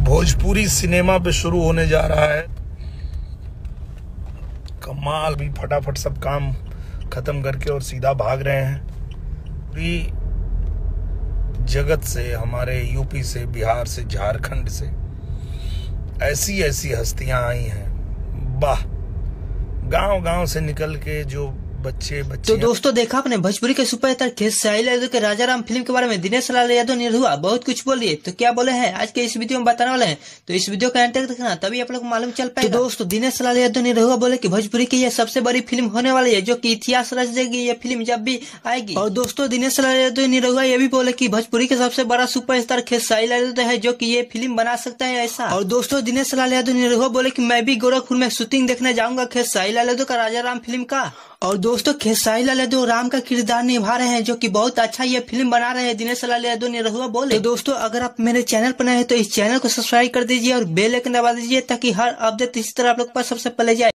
Bhojpuri cinema पे शुरू होने जा रहा है कमाल। भी फटाफट सब काम खत्म करके और सीधा भाग रहे हैं। पूरी जगत से, हमारे यूपी से, बिहार से, झारखंड से ऐसी ऐसी हस्तियां आई हैं। वाह, गांव गांव से निकल के जो बच्चे तो दोस्तों देखा आपने भोजपुरी के सुपरस्टार खेसारी लाल यादव के राजा राम फिल्म के बारे में दिनेश लाल यादव निरहुआ बहुत कुछ बोलिए। तो क्या बोले हैं आज के इस वीडियो में बताने वाले हैं, तो इस वीडियो का अंत तक देखना तभी आप लोग को मालूम चल पाएगा। तो दोस्तों दिनेश लाल यादव निरहुआ बोले कि भोजपुरी की यह सबसे बड़ी फिल्म होने वाली है जो कि इतिहास रच देगी ये फिल्म जब भी आएगी। और दोस्तों दिनेश लाल यादव निरहुआ ये भी बोले कि भोजपुरी के सबसे बड़ा सुपरस्टार खेसारी लाल यादव है जो की ये फिल्म बना सकता है ऐसा। और दोस्तों दिनेश लाल यादव निरहुआ बोले की मैं भी गोरखपुर में शूटिंग देखने जाऊंगा खेसारी लाल यादव का राजा राम फिल्म का। और दोस्तों खेसारी लाल यादव राम का किरदार निभा रहे हैं जो कि बहुत अच्छा ये फिल्म बना रहे हैं दिनेश लाल यादव निरहुआ बोले। तो दोस्तों अगर आप मेरे चैनल पर नए हैं तो इस चैनल को सब्सक्राइब कर दीजिए और बेल आइकन दबा दीजिए ताकि हर अपडेट इसी तरह आप लोग के पास सबसे पहले जाए।